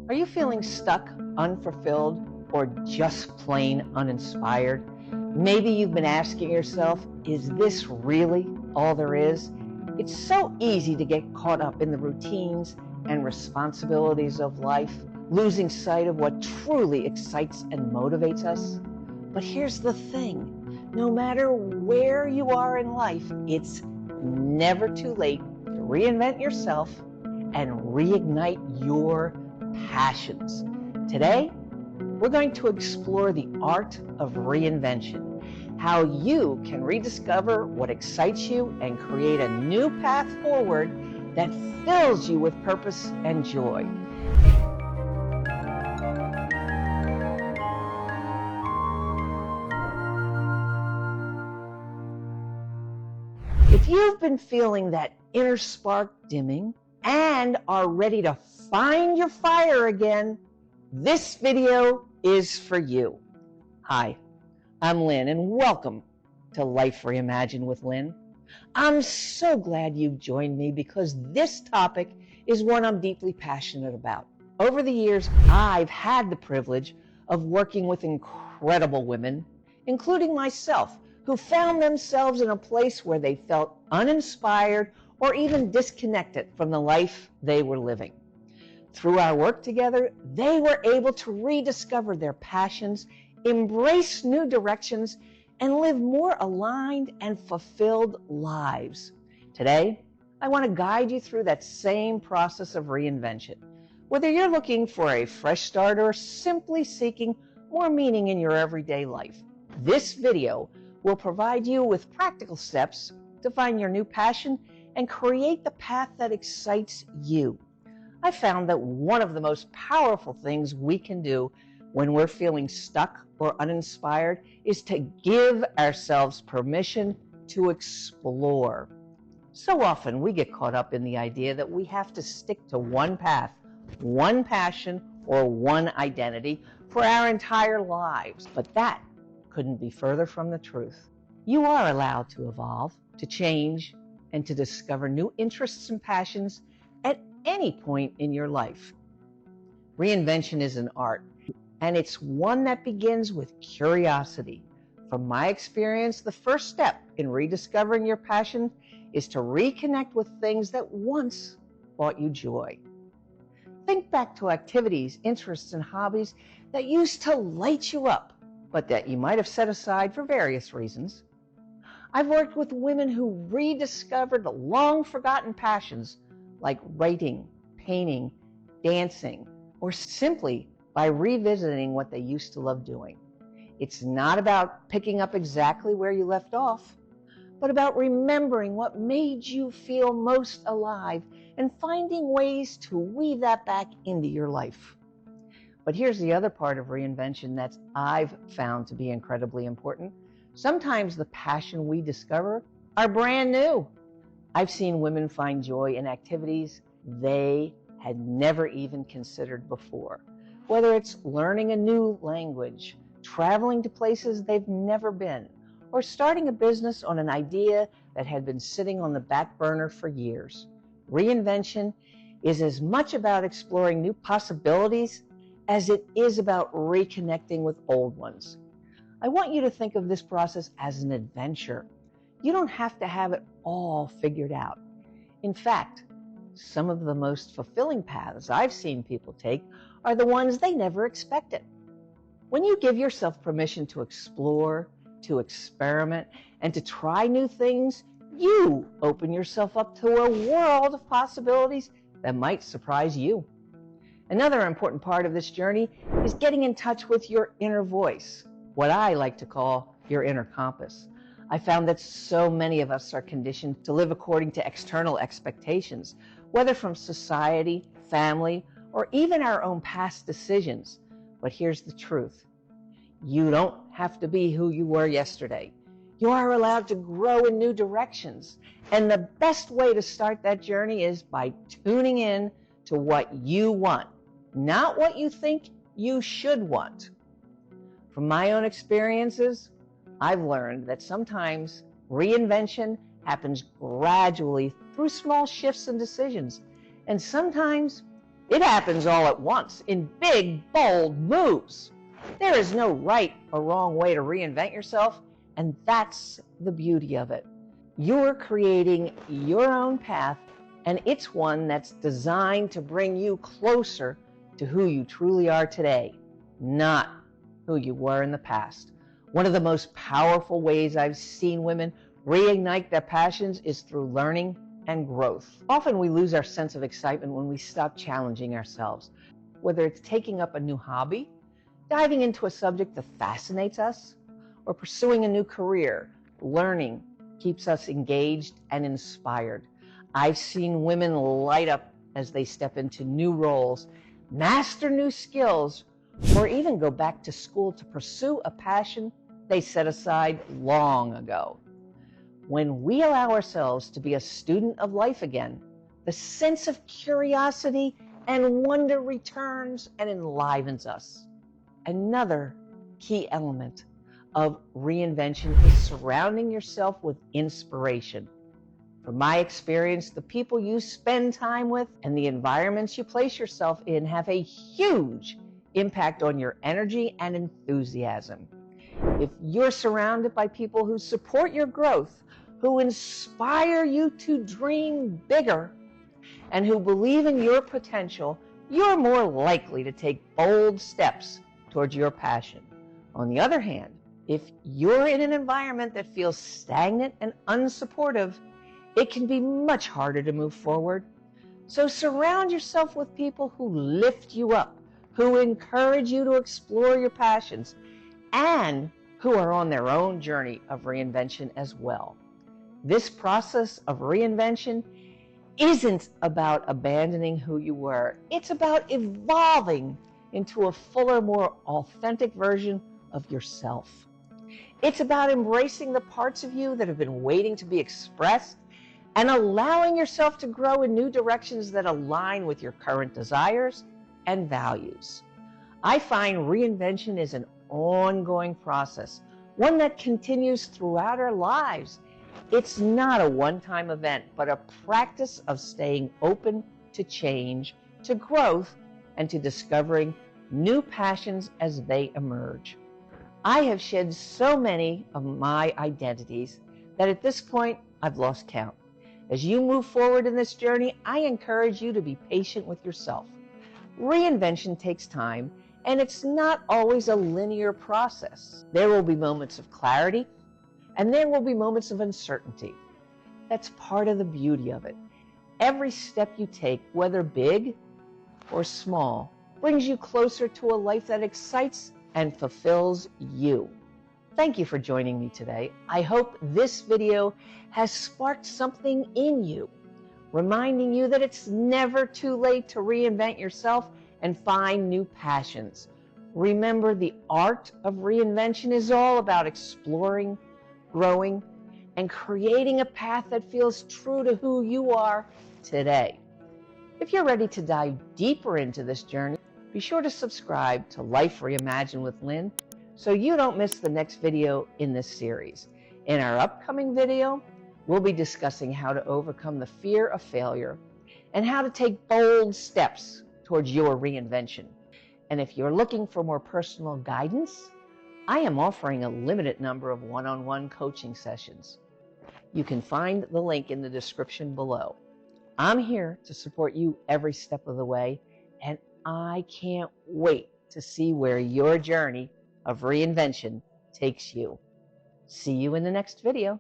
Are you feeling stuck, unfulfilled, or just plain uninspired? Maybe you've been asking yourself, is this really all there is? It's so easy to get caught up in the routines and responsibilities of life, losing sight of what truly excites and motivates us. But here's the thing, no matter where you are in life, it's never too late to reinvent yourself and reignite your passions. Today, we're going to explore the art of reinvention, how you can rediscover what excites you and create a new path forward that fills you with purpose and joy. If you've been feeling that inner spark dimming and are ready to find your fire again, this video is for you. Hi, I'm Lynn, and welcome to Life Reimagined with Lynn. I'm so glad you've joined me because this topic is one I'm deeply passionate about. Over the years, I've had the privilege of working with incredible women, including myself, who found themselves in a place where they felt uninspired or even disconnected from the life they were living. Through our work together, they were able to rediscover their passions, embrace new directions, and live more aligned and fulfilled lives. Today, I want to guide you through that same process of reinvention. Whether you're looking for a fresh start or simply seeking more meaning in your everyday life, this video will provide you with practical steps to find your new passion and create the path that excites you. I found that one of the most powerful things we can do when we're feeling stuck or uninspired is to give ourselves permission to explore. So often we get caught up in the idea that we have to stick to one path, one passion, or one identity for our entire lives, but that couldn't be further from the truth. You are allowed to evolve, to change, and to discover new interests and passions at any point in your life. Reinvention is an art, and it's one that begins with curiosity. From my experience, the first step in rediscovering your passion is to reconnect with things that once brought you joy. Think back to activities, interests, and hobbies that used to light you up, but that you might have set aside for various reasons. I've worked with women who rediscovered long-forgotten passions like writing, painting, dancing, or simply by revisiting what they used to love doing. It's not about picking up exactly where you left off, but about remembering what made you feel most alive and finding ways to weave that back into your life. But here's the other part of reinvention that I've found to be incredibly important. Sometimes the passion we discover are brand new. I've seen women find joy in activities they had never even considered before. Whether it's learning a new language, traveling to places they've never been, or starting a business on an idea that had been sitting on the back burner for years. Reinvention is as much about exploring new possibilities as it is about reconnecting with old ones. I want you to think of this process as an adventure. You don't have to have it all figured out. In fact, some of the most fulfilling paths I've seen people take are the ones they never expected. When you give yourself permission to explore, to experiment, and to try new things, you open yourself up to a world of possibilities that might surprise you. Another important part of this journey is getting in touch with your inner voice, what I like to call your inner compass. I found that so many of us are conditioned to live according to external expectations, whether from society, family, or even our own past decisions. But here's the truth. You don't have to be who you were yesterday. You are allowed to grow in new directions. And the best way to start that journey is by tuning in to what you want, not what you think you should want. From my own experiences, I've learned that sometimes reinvention happens gradually through small shifts and decisions, and sometimes It happens all at once in big, bold moves. There is no right or wrong way to reinvent yourself, and that's the beauty of it. You're creating your own path, and it's one that's designed to bring you closer to who you truly are today, not who you were in the past. One of the most powerful ways I've seen women reignite their passions is through learning and growth. Often we lose our sense of excitement when we stop challenging ourselves, whether it's taking up a new hobby, diving into a subject that fascinates us, or pursuing a new career. Learning keeps us engaged and inspired. I've seen women light up as they step into new roles, master new skills, or even go back to school to pursue a passion they set aside long ago. When we allow ourselves to be a student of life again, the sense of curiosity and wonder returns and enlivens us. Another key element of reinvention is surrounding yourself with inspiration. From my experience, the people you spend time with and the environments you place yourself in have a huge impact on your energy and enthusiasm. If you're surrounded by people who support your growth, who inspire you to dream bigger, and who believe in your potential, you're more likely to take bold steps towards your passion. On the other hand, if you're in an environment that feels stagnant and unsupportive, it can be much harder to move forward. So surround yourself with people who lift you up, who encourage you to explore your passions, and who are on their own journey of reinvention as well. This process of reinvention isn't about abandoning who you were. It's about evolving into a fuller, more authentic version of yourself. It's about embracing the parts of you that have been waiting to be expressed and allowing yourself to grow in new directions that align with your current desires and values. I find reinvention is an ongoing process, one that continues throughout our lives. It's not a one-time event, but a practice of staying open to change, to growth, and to discovering new passions as they emerge. I have shed so many of my identities that at this point I've lost count. As you move forward in this journey, I encourage you to be patient with yourself. Reinvention takes time, and it's not always a linear process. There will be moments of clarity, and there will be moments of uncertainty. That's part of the beauty of it. Every step you take, whether big or small, brings you closer to a life that excites and fulfills you. Thank you for joining me today. I hope this video has sparked something in you, reminding you that it's never too late to reinvent yourself and find new passions. Remember, the art of reinvention is all about exploring, growing, and creating a path that feels true to who you are today. If you're ready to dive deeper into this journey, be sure to subscribe to Life Reimagined with Lynn so you don't miss the next video in this series. In our upcoming video, we'll be discussing how to overcome the fear of failure and how to take bold steps towards your reinvention. And if you're looking for more personal guidance, I am offering a limited number of one-on-one coaching sessions. You can find the link in the description below. I'm here to support you every step of the way, and I can't wait to see where your journey of reinvention takes you. See you in the next video.